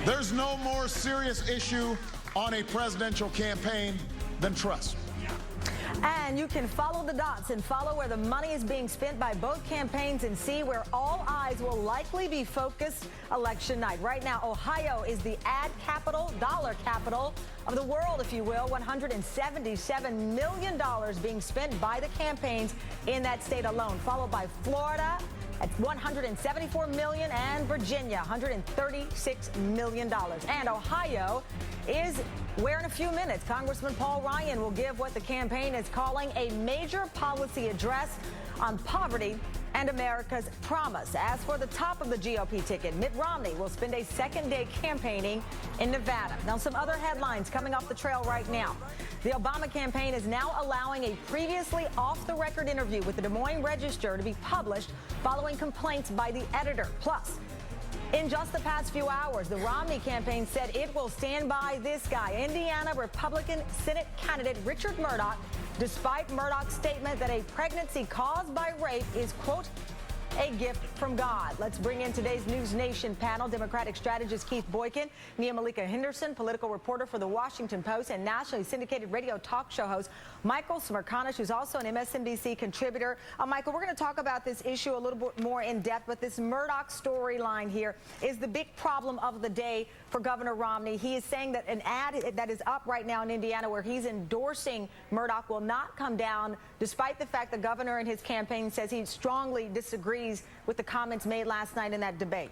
There's no more serious issue on a presidential campaign than trust. And you can follow the dots and follow where the money is being spent by both campaigns and see where all eyes will likely be focused election night. Right now, Ohio is the ad capital, dollar capital of the world, if you will. $177 million being spent by the campaigns in that state alone, followed by Florida at $174 million and Virginia, $136 million. And Ohio is where in a few minutes Congressman Paul Ryan will give what the campaign is calling a major policy address on poverty and America's promise. As for the top of the GOP ticket, Mitt Romney will spend a second day campaigning in Nevada. Now, some other headlines coming off the trail right now. The Obama campaign is now allowing a previously off-the-record interview with the Des Moines Register to be published following complaints by the editor. Plus, in just the past few hours, the Romney campaign said it will stand by this guy, Indiana Republican Senate candidate Richard Mourdock, despite Mourdock's statement that a pregnancy caused by rape is, quote, a gift from God. Let's bring in today's News Nation panel. Democratic strategist Keith Boykin, Nia Malika Henderson, political reporter for The Washington Post, and nationally syndicated radio talk show host Michael Smerconish, who's also an MSNBC contributor. Michael, we're going to talk about this issue a little bit more in depth, but this Mourdock storyline here is the big problem of the day for Governor Romney. He is saying that an ad that is up right now in Indiana where he's endorsing Mourdock will not come down, despite the fact the governor and his campaign says he strongly disagrees with the comments made last night in that debate.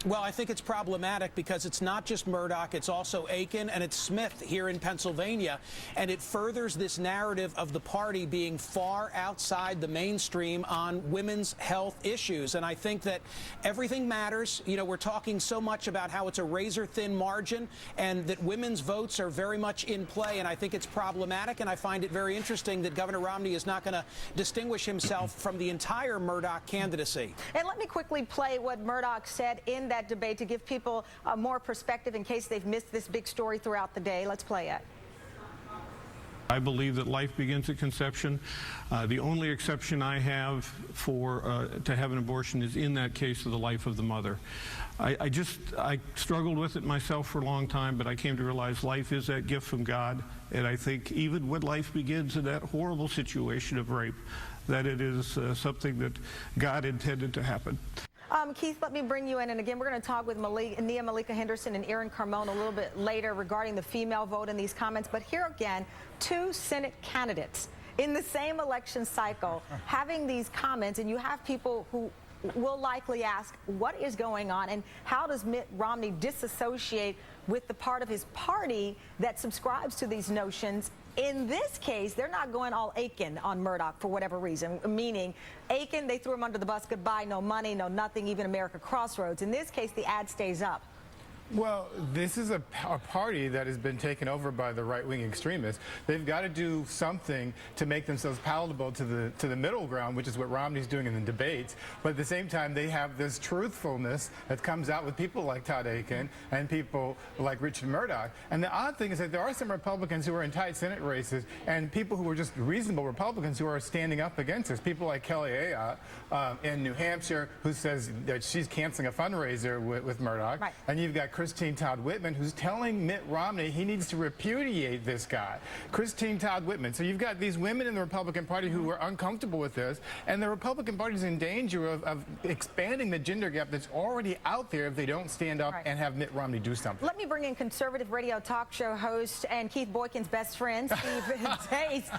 Well, I think it's problematic because it's not just Mourdock, it's also Aiken and it's Smith here in Pennsylvania, and it furthers this narrative of the party being far outside the mainstream on women's health issues. And I think that everything matters. You know, we're talking so much about how it's a razor-thin margin and that women's votes are very much in play, and I think it's problematic, and I find it very interesting that Governor Romney is not going to distinguish himself from the entire Mourdock candidacy. And let me quickly play what Mourdock said in that debate to give people more perspective in case they've missed this big story throughout the day. Let's play it. I believe that life begins at conception. The only exception I have for to have an abortion is in that case of the life of the mother. I struggled with it myself for a long time, but I came to realize life is that gift from God, and I think even when life begins in that horrible situation of rape, that it is something that God intended to happen. Keith, let me bring you in, and again, we're going to talk with Nia Malika Henderson and Aaron Carmona a little bit later regarding the female vote and these comments. But here again, two Senate candidates in the same election cycle having these comments, and you have people who will likely ask, what is going on, and how does Mitt Romney disassociate with the part of his party that subscribes to these notions? In this case, they're not going all Aiken on Mourdock for whatever reason, meaning Aiken, they threw him under the bus, goodbye, no money, no nothing, even America Crossroads. In this case, the ad stays up. Well, this is a party that has been taken over by the right-wing extremists. They've got to do something to make themselves palatable to the middle ground, which is what Romney's doing in the debates. But at the same time, they have this truthfulness that comes out with people like Todd Aiken and people like Richard Mourdock. And the odd thing is that there are some Republicans who are in tight Senate races and people who are just reasonable Republicans who are standing up against this. People like Kelly Ayotte in New Hampshire, who says that she's canceling a fundraiser with Mourdock. Right. And you've got Christine Todd Whitman, who's telling Mitt Romney he needs to repudiate this guy. Christine Todd Whitman. So you've got these women in the Republican Party who are uncomfortable with this, and the Republican Party is in danger of expanding the gender gap that's already out there if they don't stand up and have Mitt Romney do something. Let me bring in conservative radio talk show host and Keith Boykin's best friend, Steve Deace.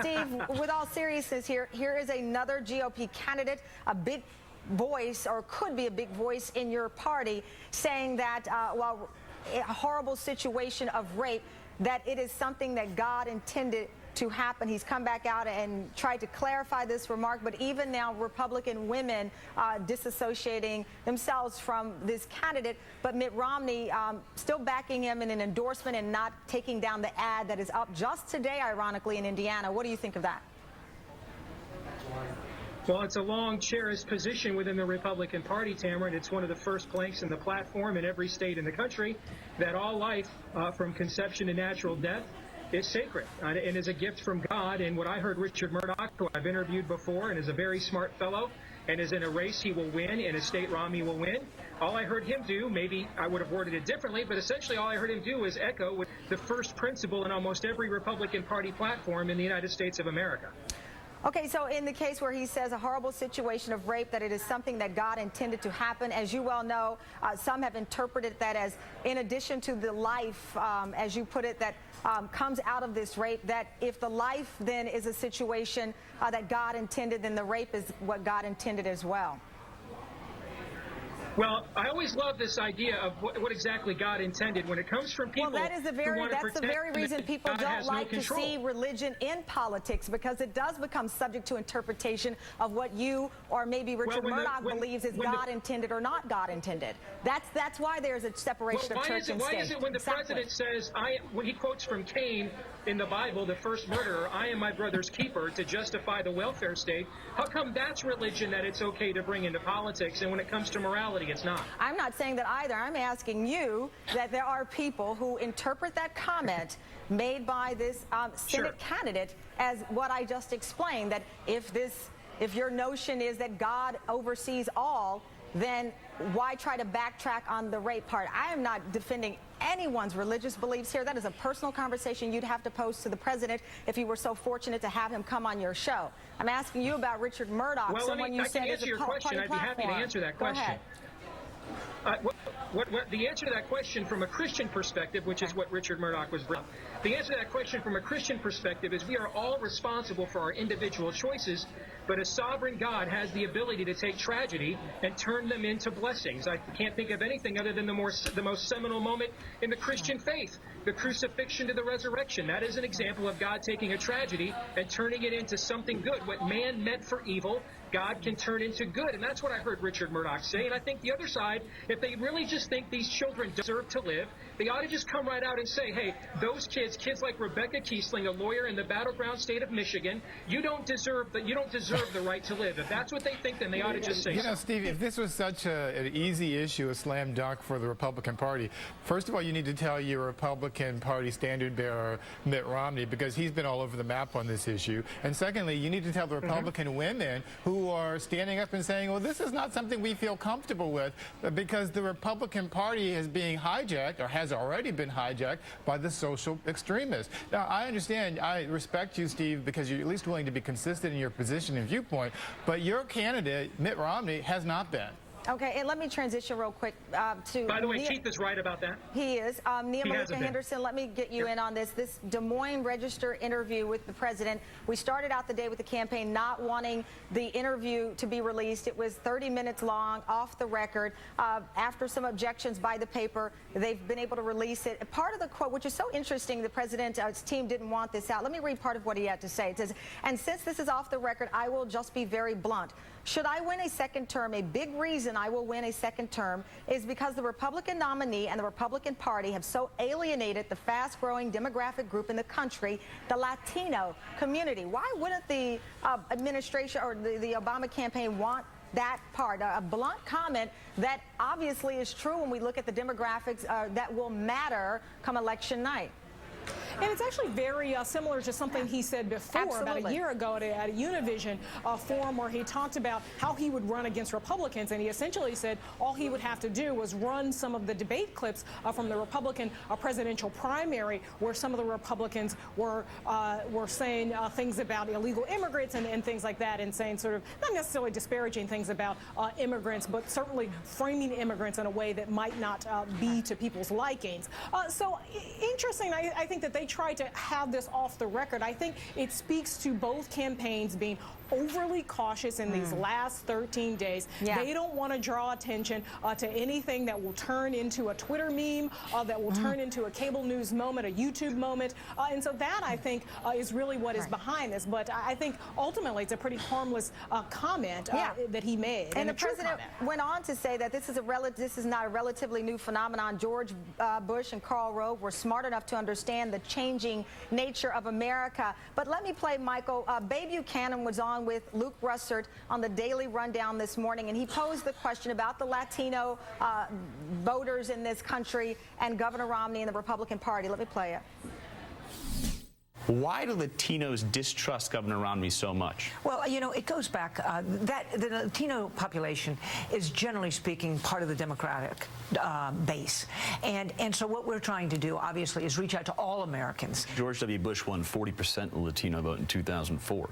Steve, with all seriousness here is another GOP candidate, a big voice, or could be a big voice in your party, saying that while a horrible situation of rape, that it is something that God intended to happen. He's come back out and tried to clarify this remark, but even now Republican women disassociating themselves from this candidate, but Mitt Romney still backing him in an endorsement and not taking down the ad that is up just today, ironically, in Indiana. What do you think of that? Well, it's a long cherished position within the Republican Party, Tamara, and it's one of the first planks in the platform in every state in the country that all life from conception to natural death is sacred and is a gift from God. And what I heard Richard Mourdock, who I've interviewed before and is a very smart fellow and is in a race he will win, in a state Romney will win, all I heard him do, maybe I would have worded it differently, but essentially all I heard him do was echo with the first principle in almost every Republican Party platform in the United States of America. Okay, so in the case where he says a horrible situation of rape, that it is something that God intended to happen, as you well know, some have interpreted that as, in addition to the life, as you put it, that comes out of this rape, that if the life then is a situation that God intended, then the rape is what God intended as well. Well, I always love this idea of what exactly God intended when it comes from people. Well, that's the very reason people don't like to see religion in politics, because it does become subject to interpretation of what you or maybe Richard Mourdock believes is God intended or not God intended. That's why there's a separation of church and state. Why is it when the president says, when he quotes from Cain in the Bible, the first murderer, I am my brother's keeper, to justify the welfare state, how come that's religion that it's okay to bring into politics, and when it comes to morality, it's not? I'm not saying that either. I'm asking you that there are people who interpret that comment made by this Senate candidate as what I just explained, that if your notion is that God oversees all, then why try to backtrack on the rape part? I am not defending anyone's religious beliefs here. That is a personal conversation you'd have to pose to the president if you were so fortunate to have him come on your show. I'm asking you about Richard Mourdock, well, someone you said is a party platform. I'd be happy to answer that question. Go ahead. The answer to that question from a Christian perspective, which is what Richard Mourdock was bringing up, the answer to that question from a Christian perspective is we are all responsible for our individual choices, but a sovereign God has the ability to take tragedy and turn them into blessings. I can't think of anything other than the most seminal moment in the Christian faith, the crucifixion to the resurrection. That is an example of God taking a tragedy and turning it into something good. What man meant for evil, God can turn into good. And that's what I heard Richard Mourdock say. And I think the other side, if they really just think these children deserve to live, they ought to just come right out and say, hey, those kids like Rebecca Kiesling, a lawyer in the battleground state of Michigan, you don't deserve the right to live. If that's what they think, then they ought to just say so. Steve, if this was such an easy issue, a slam dunk for the Republican Party, first of all, you need to tell your Republican Party standard bearer, Mitt Romney, because he's been all over the map on this issue. And secondly, you need to tell the Republican women who are standing up and saying, well, this is not something we feel comfortable with, because the Republican Party is being hijacked, or has already been hijacked, by the social extremists. Now, I understand, I respect you, Steve, because you're at least willing to be consistent in your position and viewpoint, but your candidate, Mitt Romney, has not been. Okay, and let me transition real quick to... By the way, Keith is right about that. He is. Malika Henderson, let me get you in on this. This Des Moines Register interview with the president, we started out the day with the campaign not wanting the interview to be released. It was 30 minutes long, off the record. After some objections by the paper, they've been able to release it. Part of the quote, which is so interesting, the president's team didn't want this out. Let me read part of what he had to say. It says, and since this is off the record, I will just be very blunt. Should I win a second term, a big reason I will win a second term is because the Republican nominee and the Republican Party have so alienated the fast-growing demographic group in the country, the Latino community. Why wouldn't the administration or the Obama campaign want that part? A blunt comment that obviously is true when we look at the demographics that will matter come election night. And it's actually very similar to something he said before, about a year ago at a Univision forum, where he talked about how he would run against Republicans. And he essentially said all he would have to do was run some of the debate clips from the Republican presidential primary, where some of the Republicans were saying things about illegal immigrants and things like that, and saying sort of not necessarily disparaging things about immigrants, but certainly framing immigrants in a way that might not be to people's likings. So interesting. I think that they tried to have this off the record. I think it speaks to both campaigns being overly cautious in these last 13 days. They don't want to draw attention to anything that will turn into a Twitter meme, that will turn into a cable news moment, a YouTube moment. And so that, I think, is really what is behind this. But I think ultimately it's a pretty harmless comment that he made. And the president went on to say that this is not a relatively new phenomenon. George Bush and Karl Rove were smart enough to understand the changing nature of America. But let me play, Michael. Babe Buchanan was on with Luke Russert on the Daily Rundown this morning, and he posed the question about the Latino voters in this country and Governor Romney and the Republican Party. Let me play it. Why do Latinos distrust Governor Romney so much? Well, you know, it goes back that the Latino population is, generally speaking, part of the Democratic base. And so what we're trying to do, obviously, is reach out to all Americans. George W. Bush won 40% of the Latino vote in 2004.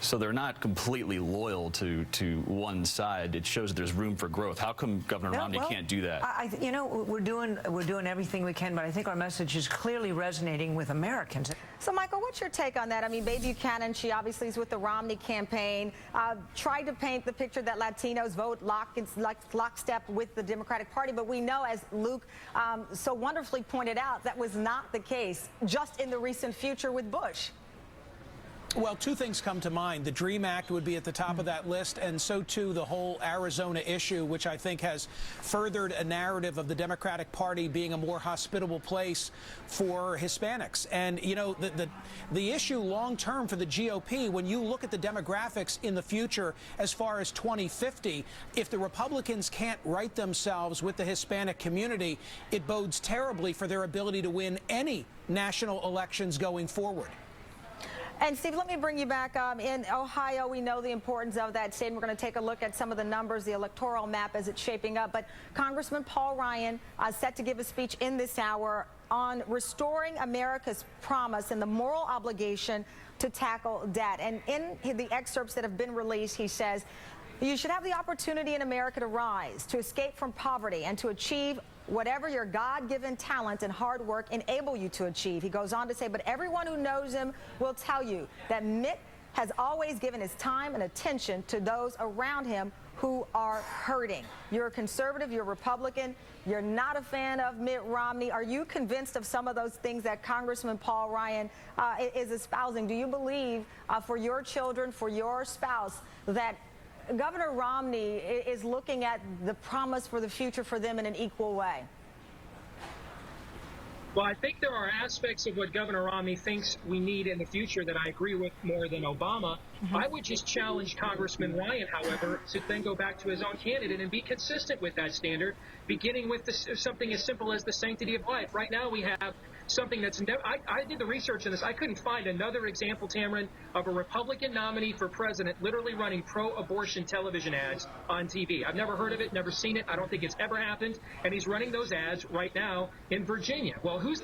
So they're not completely loyal to one side. It shows that there's room for growth. How come Governor Romney can't do that? You know, we're doing everything we can, but I think our message is clearly resonating with Americans. So, Michael, what's your take on that? I mean, Babe Buchanan, she obviously is with the Romney campaign, tried to paint the picture that Latinos vote lockstep with the Democratic Party, but we know, as Luke so wonderfully pointed out, that was not the case just in the recent future with Bush. Well, two things come to mind. The DREAM Act would be at the top of that list, and so too the whole Arizona issue, which I think has furthered a narrative of the Democratic Party being a more hospitable place for Hispanics. And, you know, the issue long-term for the GOP, when you look at the demographics in the future as far as 2050, if the Republicans can't right themselves with the Hispanic community, it bodes terribly for their ability to win any national elections going forward. And, Steve, let me bring you back. In Ohio, we know the importance of that state. We're going to take a look at some of the numbers, the electoral map as it's shaping up. But Congressman Paul Ryan set to give a speech in this hour on restoring America's promise and the moral obligation to tackle debt. And in the excerpts that have been released, he says, you should have the opportunity in America to rise, to escape from poverty, and to achieve whatever your God-given talent and hard work enable you to achieve. He goes on to say, but everyone who knows him will tell you that Mitt has always given his time and attention to those around him who are hurting. You're a conservative, you're a Republican, you're not a fan of Mitt Romney. Are you convinced of some of those things that Congressman Paul Ryan is espousing? Do you believe for your children, for your spouse, that Governor Romney is looking at the promise for the future for them in an equal way? Well, I think there are aspects of what Governor Romney thinks we need in the future that I agree with more than Obama. I would just challenge Congressman Ryan, however, to then go back to his own candidate and be consistent with that standard, beginning with something as simple as the sanctity of life. Right now we have something that's I did the research on this. I couldn't find another example, Tamron, of a Republican nominee for president literally running pro-abortion television ads on TV. I've never heard of it, never seen it. I don't think it's ever happened. And he's running those ads right now in Virginia. Well, who's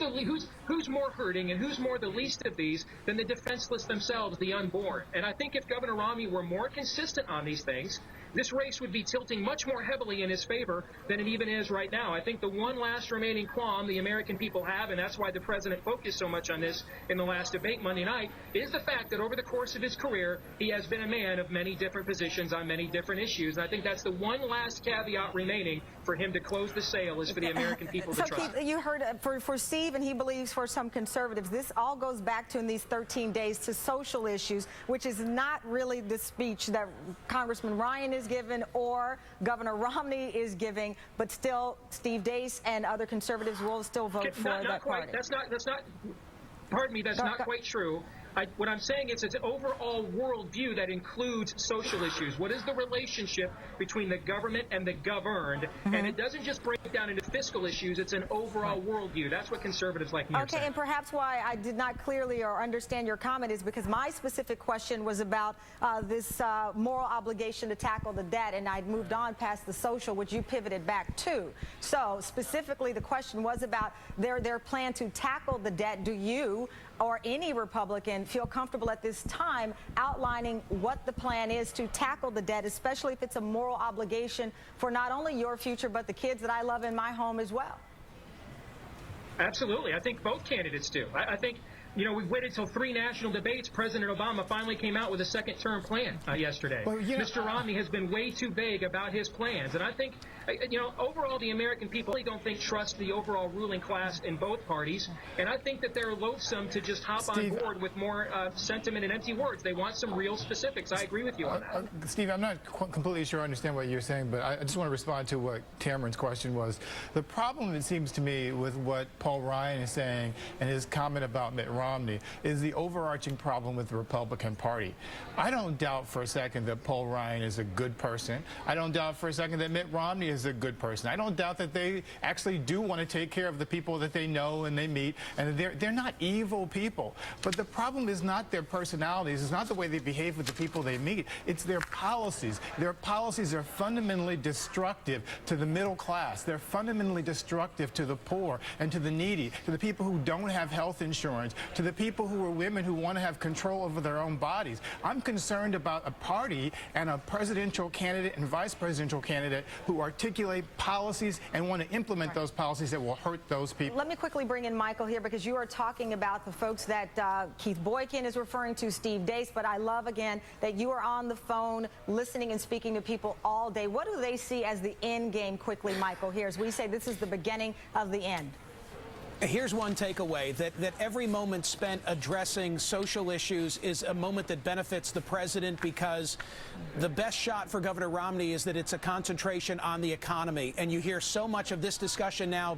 more hurting and who's more the least of these than the defenseless themselves, the unborn? And I think if Governor Romney were more consistent on these things, this race would be tilting much more heavily in his favor than it even is right now. I think the one last remaining qualm the American people have, and that's why the president focused so much on this in the last debate Monday night, is the fact that over the course of his career, he has been a man of many different positions on many different issues. And I think that's the one last caveat remaining for him to close the sale, is for the American people to trust. Keith, you heard for Steve, and he believes for some conservatives, this all goes back to in these 13 days to social issues, which is not really the speech that Congressman Ryan is given or Governor Romney is giving, but still Steve Deace and other conservatives will still vote for that party. That's not pardon me, that's not quite true. What I'm saying is it's an overall worldview that includes social issues. What is the relationship between the government and the governed? And it doesn't just break down into fiscal issues. It's an overall worldview. That's what conservatives like me are saying. And perhaps why I did not clearly or understand your comment is because my specific question was about this moral obligation to tackle the debt, and I'd moved on past the social, which you pivoted back to. So specifically, the question was about their plan to tackle the debt. Do you or any Republican feel comfortable at this time outlining what the plan is to tackle the debt, especially if it's a moral obligation for not only your future, but the kids that I love in my home as well? Absolutely. I think both candidates do. I think, you know, we waited till 3 national debates. President Obama finally came out with a second-term plan yesterday. Well, Mr. Romney has been way too vague about his plans. And I think, you know, overall, the American people really don't trust the overall ruling class in both parties. And I think that they're loathsome to just hop on board with more sentiment and empty words. They want some real specifics. I agree with you on that. Steve, I'm not completely sure I understand what you're saying, but I just want to respond to what Tamron's question was. The problem, it seems to me, with what Paul Ryan is saying and his comment about Mitt Romney Romney is the overarching problem with the Republican Party. I don't doubt for a second that Paul Ryan is a good person. I don't doubt for a second that Mitt Romney is a good person. I don't doubt that they actually do want to take care of the people that they know and they meet, and they're not evil people. But the problem is not their personalities. It's not the way they behave with the people they meet. It's their policies. Their policies are fundamentally destructive to the middle class. They're fundamentally destructive to the poor and to the needy, to the people who don't have health insurance, to the people who are women who want to have control over their own bodies. I'm concerned about a party and a presidential candidate and vice presidential candidate who articulate policies and want to implement those policies that will hurt those people. Let me quickly bring in Michael here, because you are talking about the folks that Keith Boykin is referring to, Steve Deace, but I love, again, that you are on the phone listening and speaking to people all day. What do they see as the end game, quickly, Michael, here, as we say this is the beginning of the end? Here's one takeaway, that every moment spent addressing social issues is a moment that benefits the president, because the best shot for Governor Romney is that it's a concentration on the economy. And you hear so much of this discussion now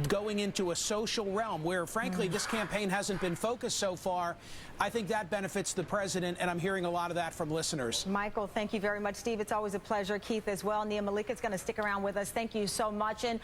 going into a social realm where, frankly, this campaign hasn't been focused so far. I think that benefits the president, and I'm hearing a lot of that from listeners. Michael, thank you very much. Steve, it's always a pleasure. Keith as well. Nia Malika is going to stick around with us. Thank you so much. And